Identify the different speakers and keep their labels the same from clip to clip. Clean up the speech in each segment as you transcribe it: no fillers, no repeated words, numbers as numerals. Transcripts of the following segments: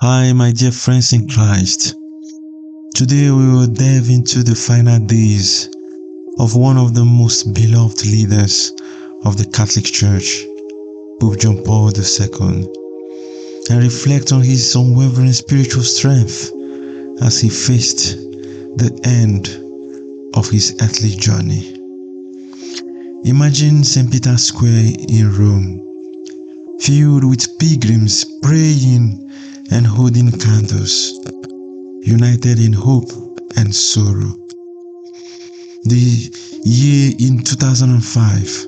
Speaker 1: Hi, my dear friends in Christ. Today we will delve into the final days of one of the most beloved leaders of the Catholic Church, Pope John Paul II, and reflect on his unwavering spiritual strength as he faced the end of his earthly journey. Imagine St. Peter's Square in Rome, filled with pilgrims praying and holding candles, united in hope and sorrow. The year in 2005,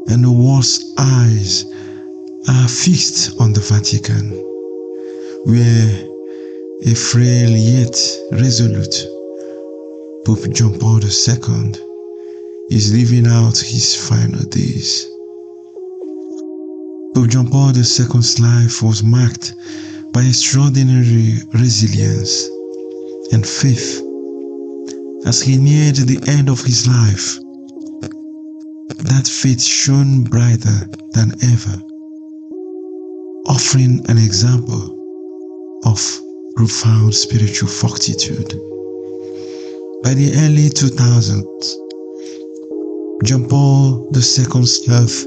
Speaker 1: and the world's eyes are fixed on the Vatican, where a frail yet resolute Pope John Paul II is living out his final days. Pope John Paul II's life was marked by extraordinary resilience and faith. As he neared the end of his life, that faith shone brighter than ever, offering an example of profound spiritual fortitude. By the early 2000s, John Paul II's health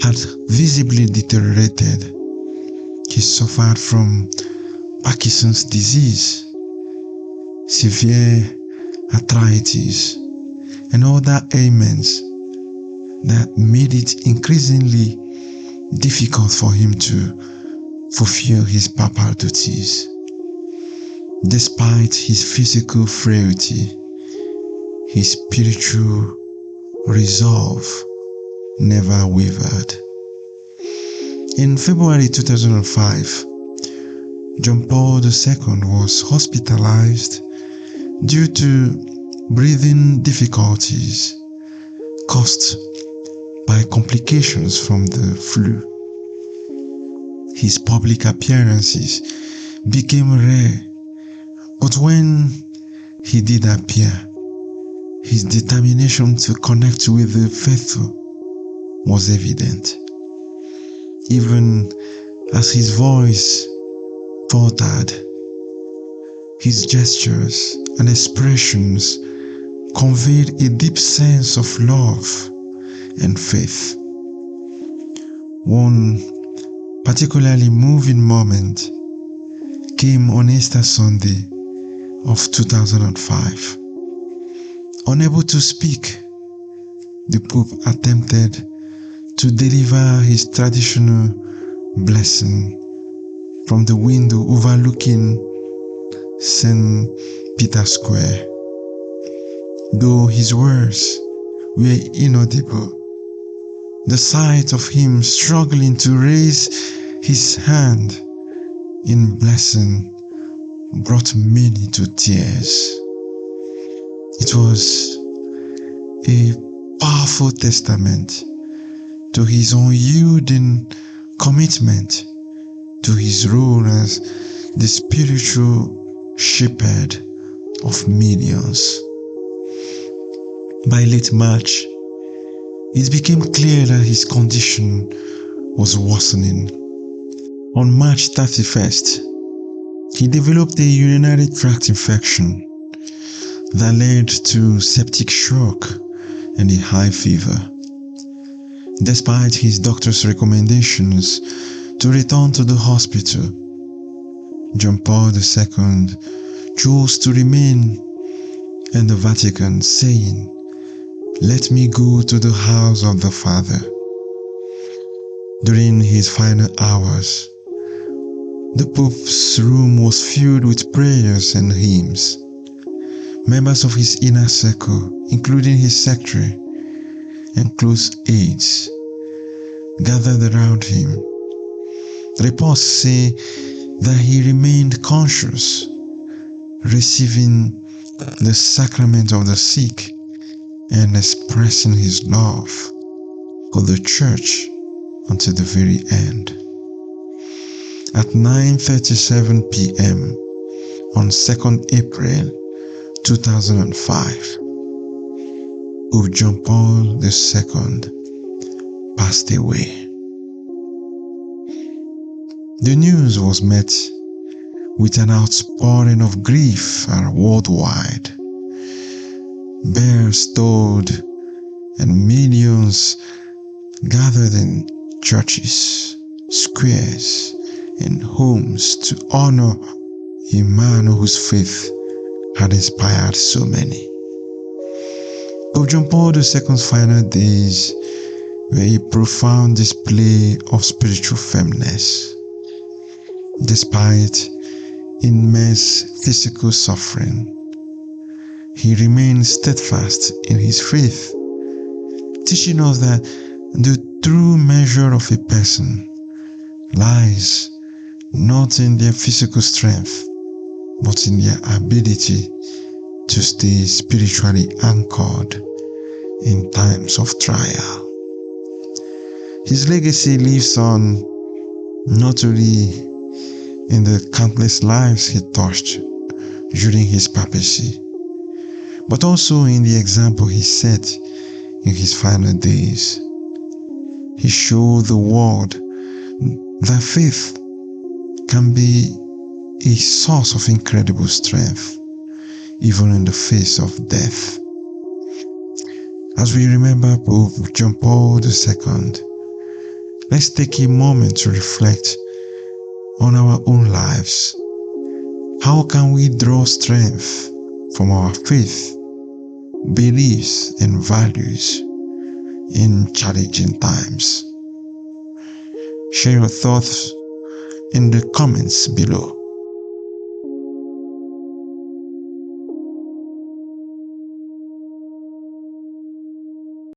Speaker 1: had visibly deteriorated. He suffered from Parkinson's disease, severe arthritis, and other ailments that made it increasingly difficult for him to fulfill his papal duties. Despite his physical frailty, his spiritual resolve never wavered. In February 2005, John Paul II was hospitalized due to breathing difficulties caused by complications from the flu. His public appearances became rare, but when he did appear, his determination to connect with the faithful was evident. Even as his voice faltered, his gestures and expressions conveyed a deep sense of love and faith. One particularly moving moment came on Easter Sunday of 2005. Unable to speak, the Pope attempted to deliver his traditional blessing from the window overlooking St. Peter's Square. Though his words were inaudible, the sight of him struggling to raise his hand in blessing brought many to tears. It was a powerful testament to his unyielding commitment to his role as the spiritual shepherd of millions. By late March, it became clear that his condition was worsening. On March 31st, he developed a urinary tract infection that led to septic shock and a high fever. Despite his doctor's recommendations to return to the hospital, John Paul II chose to remain in the Vatican, saying, "Let me go to the house of the Father." During his final hours, the Pope's room was filled with prayers and hymns. Members of his inner circle, including his secretary and close aides, gathered around him. Reports say that he remained conscious, receiving the sacrament of the sick and expressing his love for the Church until the very end. At 9:37 p.m. on 2nd April 2005, Pope John Paul II passed away. The news was met with an outpouring of grief worldwide. Bears told and millions gathered in churches, squares, and homes to honor a man whose faith had inspired so many. Pope John Paul II's final days were a profound display of spiritual firmness. Despite immense physical suffering, he remained steadfast in his faith, teaching us that the true measure of a person lies not in their physical strength, but in their ability to stay spiritually anchored in times of trial. His legacy lives on not only in the countless lives he touched during his papacy, but also in the example he set in his final days. He showed the world that faith can be a source of incredible strength, even in the face of death. As we remember Pope John Paul II, let's take a moment to reflect on our own lives. How can we draw strength from our faith, beliefs, and values in challenging times? Share your thoughts in the comments below.